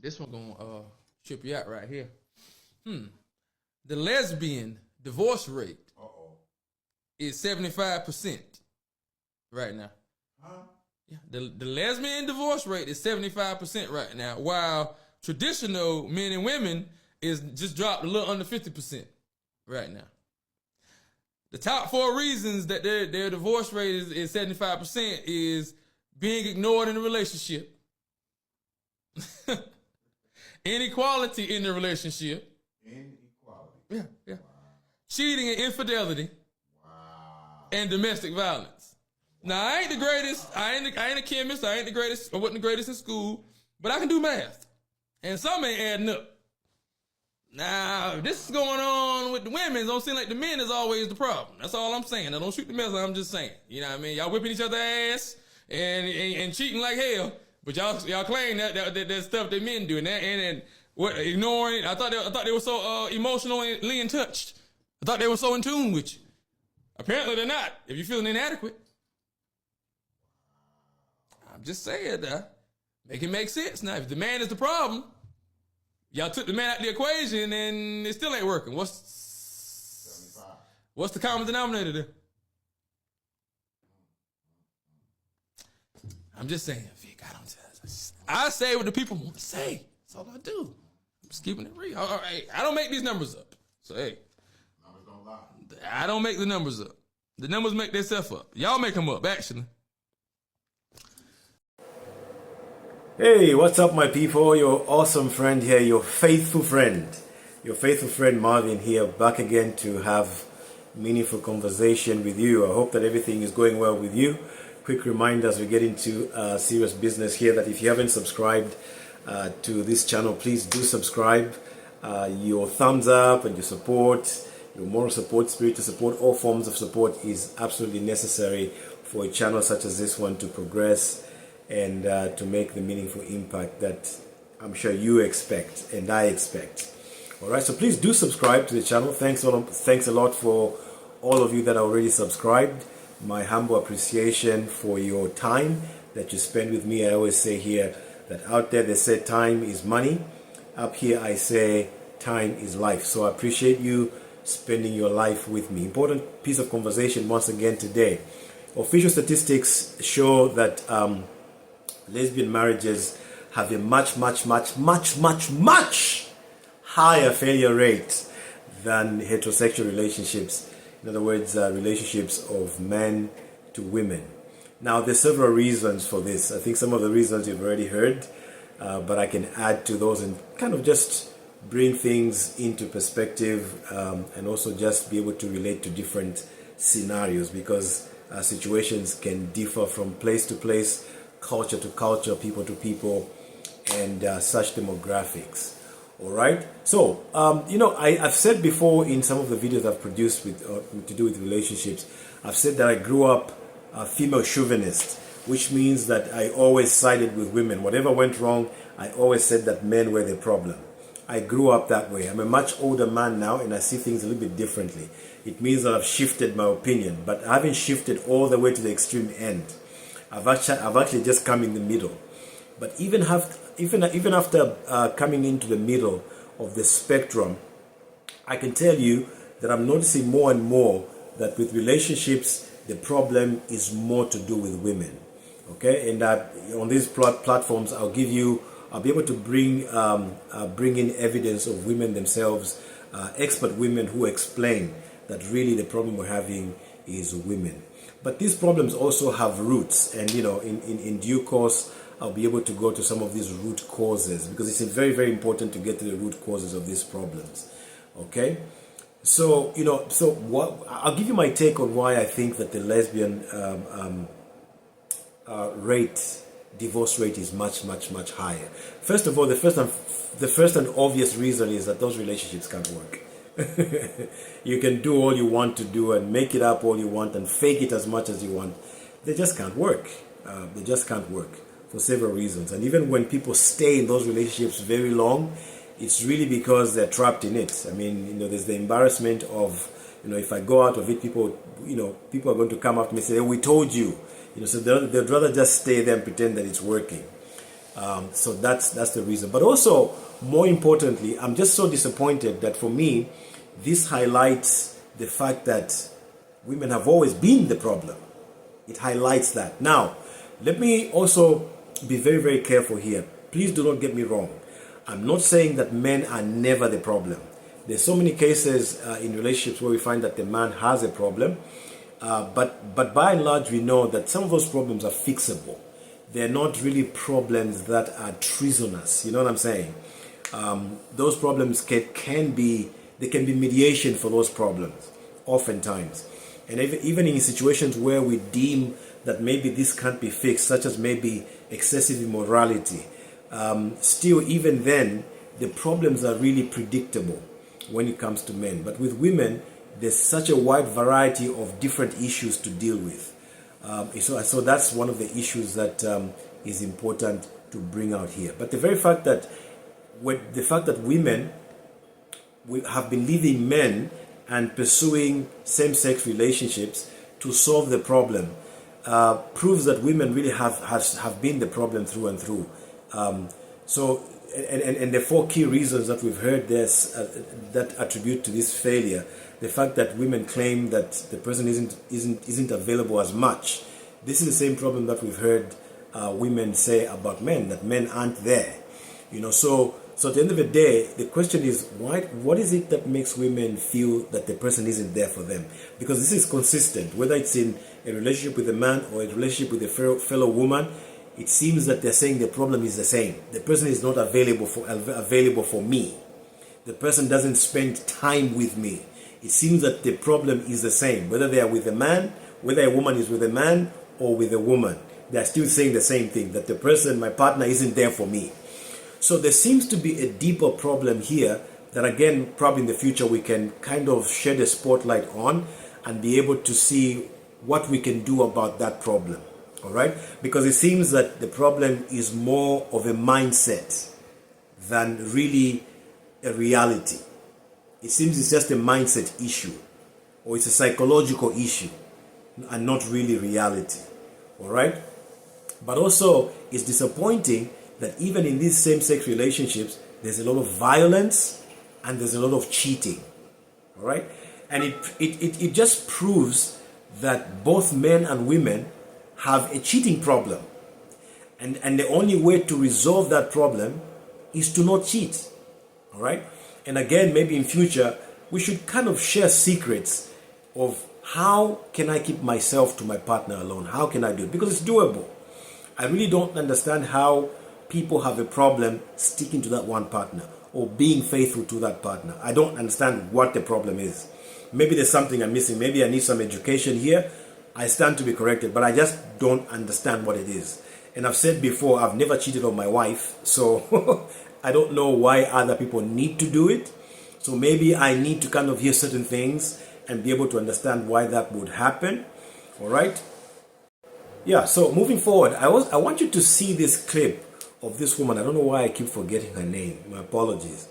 This one gonna trip you out right here. The lesbian divorce rate is 75% right now. Yeah, the lesbian divorce rate is 75% right now, while traditional men and women is just dropped a little under 50% right now. The top 4 reasons that their divorce rate is 75% is being ignored in a relationship, inequality in the relationship, yeah, cheating and infidelity, and domestic violence. Now, I ain't the greatest. I ain't a chemist. I ain't the greatest. I wasn't the greatest in school, but I can do math, and some ain't adding up. Now, this is going on with the women. It don't seem like the men is always the problem. That's all I'm saying. I don't shoot the messenger. I'm just saying. You know what I mean? Y'all whipping each other's ass and cheating like hell, but y'all claim that stuff that men do and what, ignoring it. I thought they were so emotionally in touch. I thought they were so in tune with you. Apparently they're not. If you're feeling inadequate, I'm just saying that. Make it make sense. Now, if the man is the problem, y'all took the man out of the equation and it still ain't working. What's the common denominator there? I'm just saying, Vic, I say what the people want to say. That's all I do. I'm just keeping it real. All right. I don't make these numbers up. So, hey. Numbers don't lie. I don't make the numbers up. The numbers make themselves up. Y'all make them up, actually. Hey, what's up, my people? Your awesome friend here, your faithful friend Marvin here, back again to have meaningful conversation with you. I hope that everything is going well with you. Quick reminder as we get into serious business here that if you haven't subscribed to this channel, please do subscribe. Your thumbs up and your support, your moral support, spiritual support, all forms of support is absolutely necessary for a channel such as this one to progress and to make the meaningful impact that I'm sure you expect and I expect. All right, so please do subscribe to the channel. Thanks a lot for all of you that are already subscribed. My humble appreciation for your time that you spend with me. I always say here that out there they say time is money. Up here I say time is life. So I appreciate you spending your life with me. Important piece of conversation once again today. Official statistics show that lesbian marriages have a much higher failure rate than heterosexual relationships. In other words, relationships of men to women. Now, there's several reasons for this. I think some of the reasons you've already heard, but I can add to those and kind of just bring things into perspective and also just be able to relate to different scenarios because situations can differ from place to place, culture to culture, people to people, and such demographics. All right. So, I've said before in some of the videos I've produced with to do with relationships, I've said that I grew up a female chauvinist, which means that I always sided with women. Whatever went wrong, I always said that men were the problem. I grew up that way. I'm a much older man now, and I see things a little bit differently. It means that I've shifted my opinion, but I haven't shifted all the way to the extreme end. I've actually just come in the middle. But even after coming into the middle of the spectrum, I can tell you that I'm noticing more and more that with relationships, the problem is more to do with women. Okay, and on these platforms, I'll be able to bring in evidence of women themselves, expert women who explain that really the problem we're having is women. But these problems also have roots, and in due course, I'll be able to go to some of these root causes because it's very, very important to get to the root causes of these problems. Okay, so I'll give you my take on why I think that the lesbian divorce rate is much higher. First of all, the first and obvious reason is that those relationships can't work. You can do all you want to do and make it up all you want and fake it as much as you want. They just can't work. They just can't work for several reasons. And even when people stay in those relationships very long, it's really because they're trapped in it. I mean, there's the embarrassment of, if I go out of it, people are going to come up to me and say, hey, we told you. So they'd rather just stay there and pretend that it's working. So that's the reason. But also, more importantly, I'm just so disappointed that for me, this highlights the fact that women have always been the problem. It highlights that. Now, let me also be very, very careful here. Please do not get me wrong. I'm not saying that men are never the problem. There's so many cases in relationships where we find that the man has a problem, but by and large we know that some of those problems are fixable. They're not really problems that are treasonous. You know what I'm saying? Those problems can be mediation for those problems, oftentimes. And even in situations where we deem that maybe this can't be fixed, such as maybe excessive immorality, still, even then, the problems are really predictable when it comes to men. But with women, there's such a wide variety of different issues to deal with. So that's one of the issues that is important to bring out here. But the very fact that women have been leaving men and pursuing same-sex relationships to solve the problem proves that women really have been the problem through and through. And the four key reasons that we've heard that attribute to this failure: the fact that women claim that the person isn't available as much. This is the same problem that we've heard women say about men, that men aren't there. So at the end of the day, the question is, what is it that makes women feel that the person isn't there for them? Because this is consistent, whether it's in a relationship with a man or a relationship with a fellow woman. It seems that they're saying the problem is the same. The person is not available for me. The person doesn't spend time with me. It seems that the problem is the same, whether they are with a man, whether a woman is with a man or with a woman. They're still saying the same thing, that the person, my partner, isn't there for me. So there seems to be a deeper problem here that, again, probably in the future we can kind of shed a spotlight on and be able to see what we can do about that problem. All right? Because it seems that the problem is more of a mindset than really a reality. It seems it's just a mindset issue, or it's a psychological issue and not really reality. All right? But also, it's disappointing that even in these same-sex relationships, there's a lot of violence and there's a lot of cheating. All right? And it just proves that both men and women have a cheating problem. And the only way to resolve that problem is to not cheat. All right? And again, maybe in future, we should kind of share secrets of how can I keep myself to my partner alone? How can I do it? Because it's doable. I really don't understand how people have a problem sticking to that one partner or being faithful to that partner. I don't understand what the problem is. Maybe there's something I'm missing. Maybe I need some education here. I stand to be corrected, but I just don't understand what it is. And I've said before, I've never cheated on my wife, so I don't know why other people need to do it. So maybe I need to kind of hear certain things and be able to understand why that would happen. All right? Yeah, so moving forward, I want you to see this clip of this woman. I don't know why I keep forgetting her name. My apologies.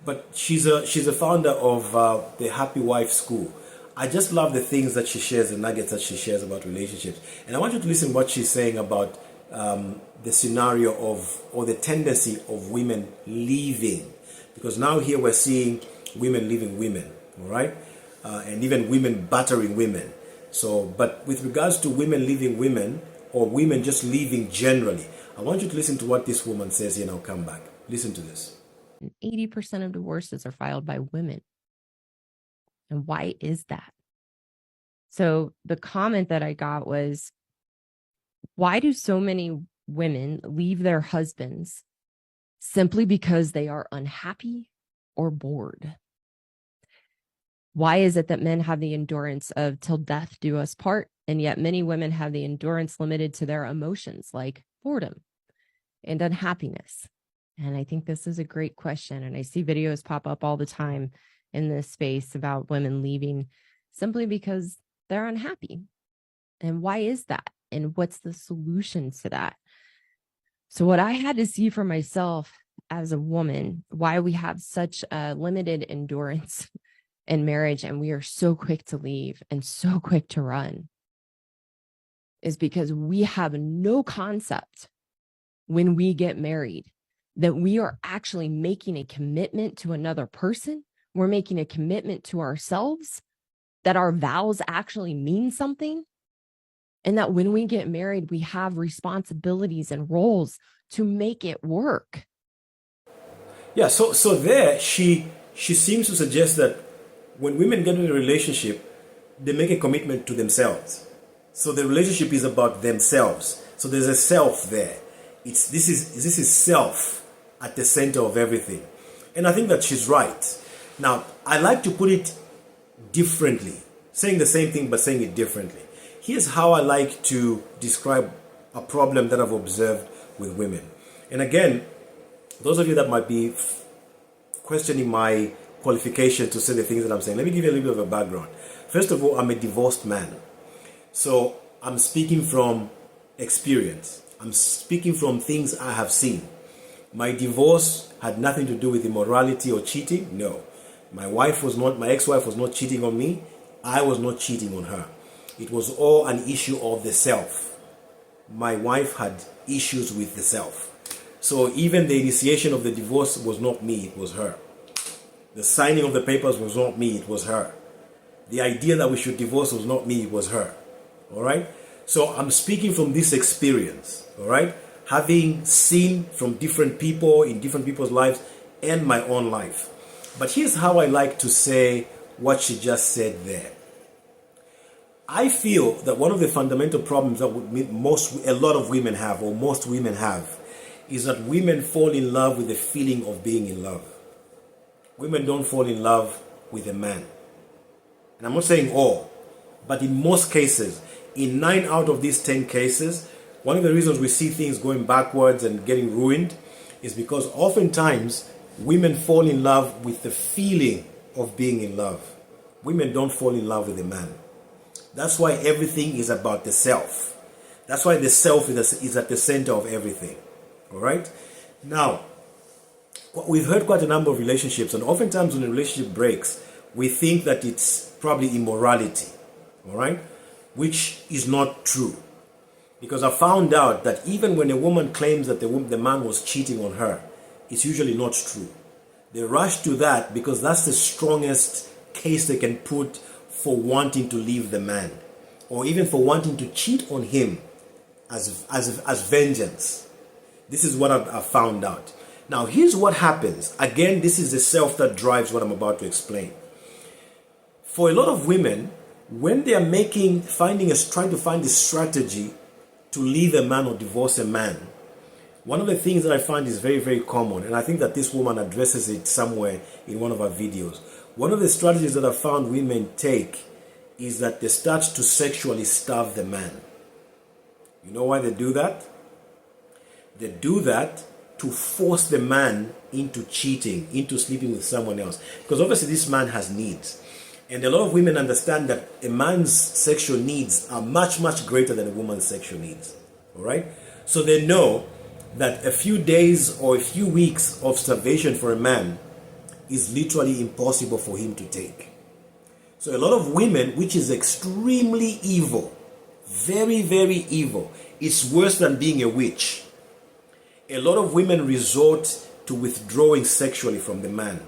But she's a founder of the Happy Wife School. I just love the things that she shares, the nuggets that she shares about relationships. And I want you to listen to what she's saying about the scenario or the tendency of women leaving. Because now here we're seeing women leaving women, all right? And even women battering women. So, but with regards to women leaving women or women just leaving generally, I want you to listen to what this woman says here and I'll come back. Listen to this. 80% of divorces are filed by women. And why is that? So the comment that I got was, why do so many women leave their husbands simply because they are unhappy or bored? Why is it that men have the endurance of till death do us part, and yet many women have the endurance limited to their emotions like boredom and unhappiness? And I think this is a great question. And I see videos pop up all the time in this space about women leaving simply because they're unhappy. And why is that? And what's the solution to that? So what I had to see for myself as a woman, why we have such a limited endurance in marriage and we are so quick to leave and so quick to run, is because we have no concept when we get married, that we are actually making a commitment to another person. We're making a commitment to ourselves, that our vows actually mean something. And that when we get married, we have responsibilities and roles to make it work. Yeah, so there she seems to suggest that when women get in a relationship, they make a commitment to themselves. So the relationship is about themselves. So there's a self there. This is self at the center of everything. And I think that she's right. Now, I like to put it differently, saying the same thing but saying it differently. Here's how I like to describe a problem that I've observed with women. And again, those of you that might be questioning my qualification to say the things that I'm saying, let me give you a little bit of a background. First of all, I'm a divorced man. So I'm speaking from experience. I'm speaking from things I have seen. My divorce had nothing to do with immorality or cheating. No. My ex-wife was not cheating on me. I was not cheating on her. It was all an issue of the self. My wife had issues with the self. So even the initiation of the divorce was not me, it was her. The signing of the papers was not me, it was her. The idea that we should divorce was not me, it was her. All right? So I'm speaking from this experience, all right? Having seen from different people in different people's lives and my own life. But here's how I like to say what she just said there. I feel that one of the fundamental problems that a lot of women have, or most women have, is that women fall in love with the feeling of being in love. Women don't fall in love with a man. And I'm not saying all, but in most cases, in 9 out of these 10 cases, one of the reasons we see things going backwards and getting ruined is because oftentimes women fall in love with the feeling of being in love. Women don't fall in love with a man. That's why everything is about the self. That's why the self is at the center of everything. All right? Now, we've heard quite a number of relationships, and oftentimes when a relationship breaks, we think that it's probably immorality. All right? Which is not true. Because I found out that even when a woman claims that the man was cheating on her, it's usually not true. They rush to that because that's the strongest case they can put for wanting to leave the man, or even for wanting to cheat on him as vengeance. This is what I've found out. Now, here's what happens. Again, this is the self that drives what I'm about to explain. For a lot of women, when they are trying to find a strategy to leave a man or divorce a man, one of the things that I find is very, very common, and I think that this woman addresses it somewhere in one of her videos. One of the strategies that I found women take is that they start to sexually starve the man. You know why they do that? They do that to force the man into cheating, into sleeping with someone else. Because obviously this man has needs. And a lot of women understand that a man's sexual needs are much, much greater than a woman's sexual needs. All right? So they know that a few days or a few weeks of starvation for a man is literally impossible for him to take. So a lot of women, which is extremely evil, very, very evil, it's worse than being a witch. A lot of women resort to withdrawing sexually from the man.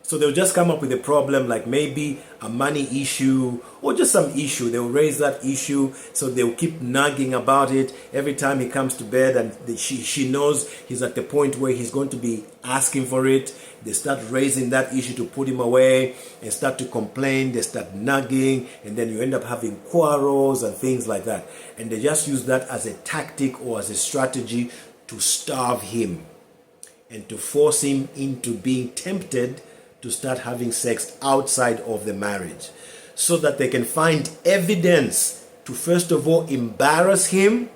So they'll just come up with a problem like maybe a money issue or just some issue. They'll raise that issue, so they'll keep nagging about it every time he comes to bed, and she knows he's at the point where he's going to be asking for it. They start raising that issue to put him away and start to complain. They start nagging, and then you end up having quarrels and things like that. And they just use that as a tactic or as a strategy to starve him and to force him into being tempted to start having sex outside of the marriage, so that they can find evidence to first of all embarrass him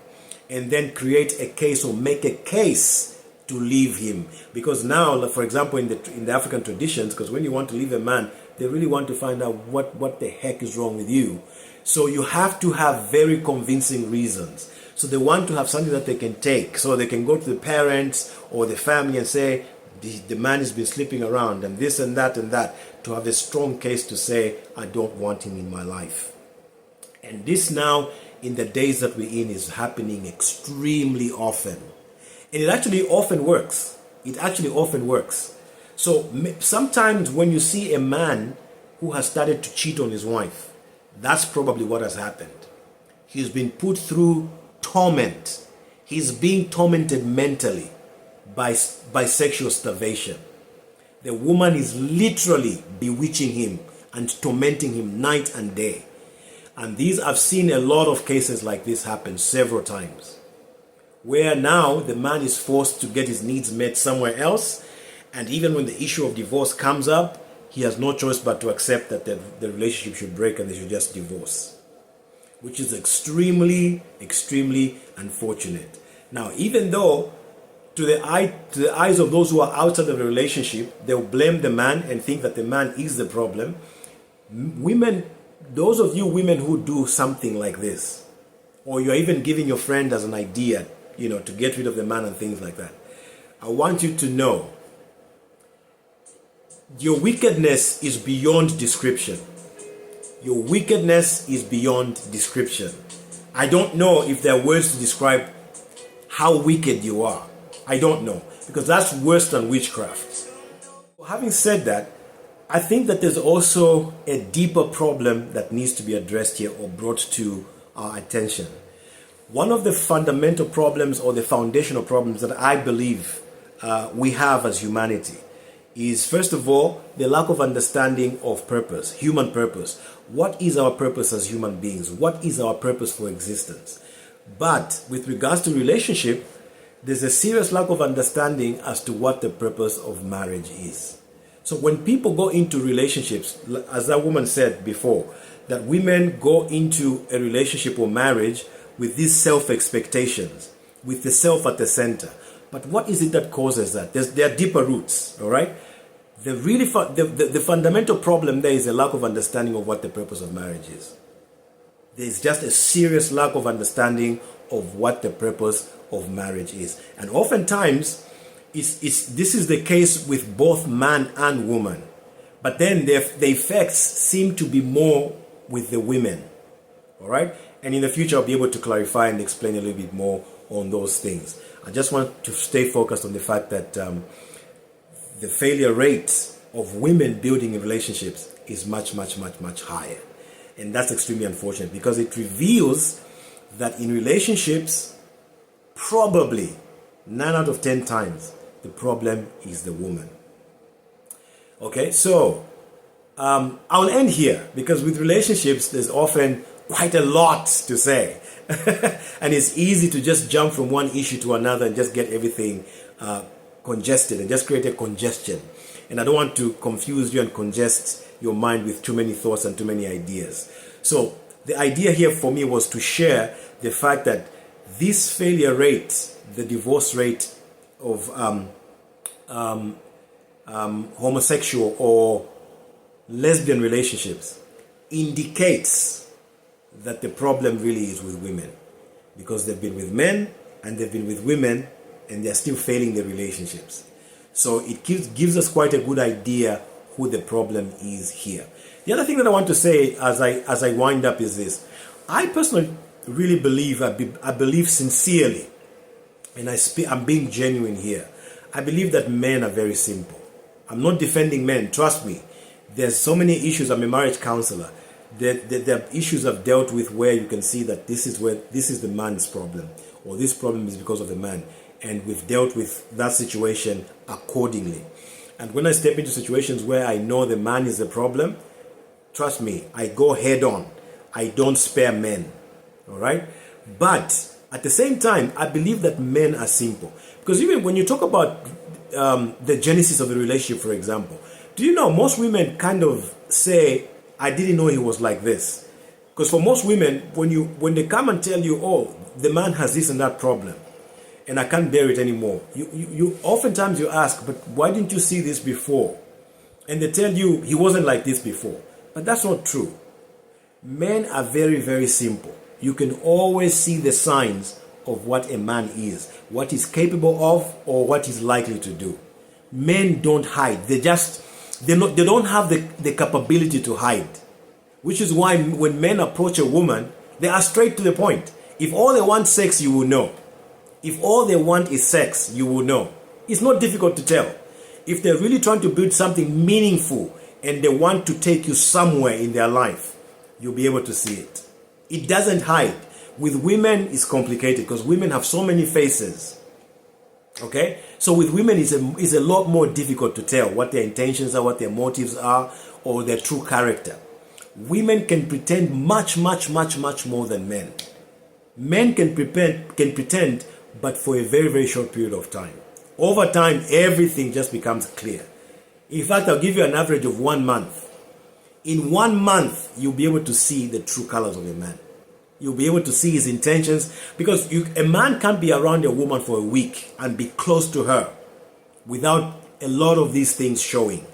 and then create a case or make a case to leave him. Because now, for example, in the African traditions, because when you want to leave a man, they really want to find out what the heck is wrong with you. So you have to have very convincing reasons. So they want to have something that they can take, so they can go to the parents or the family and say, the man has been sleeping around and this and that, to have a strong case to say, I don't want him in my life. And this now, in the days that we're in, is happening extremely often. And it actually often works. It actually often works. So sometimes when you see a man who has started to cheat on his wife, that's probably what has happened. He's been put through torment. He's being tormented mentally by sexual starvation. The woman is literally bewitching him and tormenting him night and day. And I've seen a lot of cases like this happen several times, where now the man is forced to get his needs met somewhere else, and even when the issue of divorce comes up, he has no choice but to accept that the relationship should break and they should just divorce, which is extremely, extremely unfortunate. Now, even though to the eyes of those who are outside of the relationship, they'll blame the man and think that the man is the problem. Women, those of you women who do something like this, or you're even giving your friend as an idea, to get rid of the man and things like that, I want you to know your wickedness is beyond description. Your wickedness is beyond description. I don't know if there are words to describe how wicked you are. I don't know, because that's worse than witchcraft. Having said that, I think that there's also a deeper problem that needs to be addressed here or brought to our attention. One of the fundamental problems or the foundational problems that I believe we have as humanity is, first of all, the lack of understanding of purpose, human purpose. What is our purpose as human beings? What is our purpose for existence? But with regards to relationship, there's a serious lack of understanding as to what the purpose of marriage is. So when people go into relationships, as that woman said before, that women go into a relationship or marriage with these self-expectations, with the self at the center. But what is it that causes that? There are deeper roots, all right? The fundamental problem there is a lack of understanding of what the purpose of marriage is. There's just a serious lack of understanding of what the purpose of marriage is. And oftentimes, this is the case with both man and woman. But then the effects seem to be more with the women. All right? And in the future, I'll be able to clarify and explain a little bit more on those things. I just want to stay focused on the fact that the failure rate of women building in relationships is much, much, much, much higher. And that's extremely unfortunate, because it reveals that in relationships, probably 9 out of 10 times, the problem is the woman. Okay, so I'll end here, because with relationships, there's often quite a lot to say. And it's easy to just jump from one issue to another and just get everything congested and just create a congestion. And I don't want to confuse you and congest your mind with too many thoughts and too many ideas. So the idea here for me was to share the fact that this failure rate, the divorce rate of homosexual or lesbian relationships, indicates that the problem really is with women, because they've been with men and they've been with women and they're still failing their relationships. So it gives us quite a good idea who the problem is here. The other thing that I want to say as I wind up is this. I personally really believe, I believe sincerely, and I'm being genuine here. I believe that men are very simple. I'm not defending men, trust me. There's so many issues. I'm a marriage counselor. There are issues I've dealt with where you can see that this is the man's problem, or this problem is because of the man, and we've dealt with that situation accordingly. And when I step into situations where I know the man is the problem, trust me, I go head on. I don't spare men, all right? But at the same time, I believe that men are simple, because even when you talk about the genesis of the relationship, for example, do you know most women kind of say, I didn't know he was like this. Because for most women, when they come and tell you, oh, the man has this and that problem, and I can't bear it anymore, you oftentimes you ask, but why didn't you see this before? And they tell you he wasn't like this before. But that's not true. Men are very, very simple. You can always see the signs of what a man is, what he's capable of, or what he's likely to do. Men don't hide. They don't have the capability to hide. Which is why when men approach a woman, they are straight to the point. If all they want sex, you will know. If all they want is sex, you will know. It's not difficult to tell. If they're really trying to build something meaningful and they want to take you somewhere in their life, you'll be able to see it. It doesn't hide. With women, it's complicated because women have so many faces. Okay? So with women, it's a lot more difficult to tell what their intentions are, what their motives are, or their true character. Women can pretend much more than men. Men can pretend, but for a very, very short period of time. Over time, everything just becomes clear. In fact, I'll give you an average of 1 month. In 1 month, you'll be able to see the true colors of a man. You'll be able to see his intentions, because a man can't be around a woman for a week and be close to her without a lot of these things showing.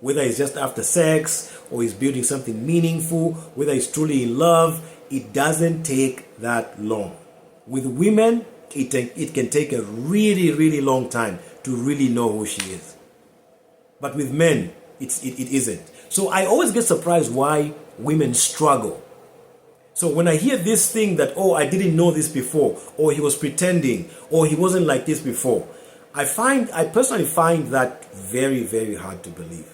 Whether it's just after sex or he's building something meaningful, whether he's truly in love, it doesn't take that long. With women, it can take a really, really long time to really know who she is. But with men, it isn't. So I always get surprised why women struggle. So when I hear this thing that, oh, I didn't know this before, or he was pretending, or he wasn't like this before, I personally find that very, very hard to believe.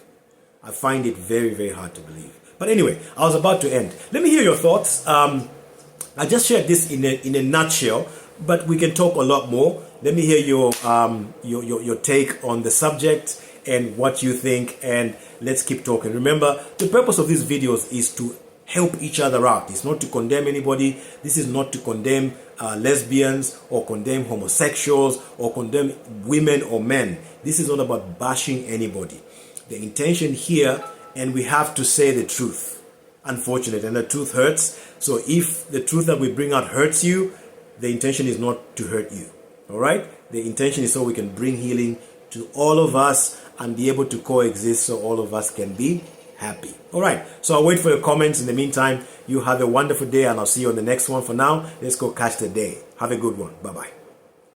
I find it very, very hard to believe. But anyway, I was about to end. Let me hear your thoughts. I just shared this in a nutshell, but we can talk a lot more. Let me hear your take on the subject and what you think, and let's keep talking. Remember, the purpose of these videos is to help each other out. It's not to condemn anybody. This is not to condemn lesbians or condemn homosexuals or condemn women or men. This is not about bashing anybody. The intention here, and we have to say the truth. Unfortunate, and the truth hurts. So if the truth that we bring out hurts you, the intention is not to hurt you. All right? The intention is so we can bring healing to all of us and be able to coexist so all of us can be happy. All right. So I'll wait for your comments. In the meantime, you have a wonderful day, and I'll see you on the next one. For now, let's go catch the day. Have a good one. Bye-bye.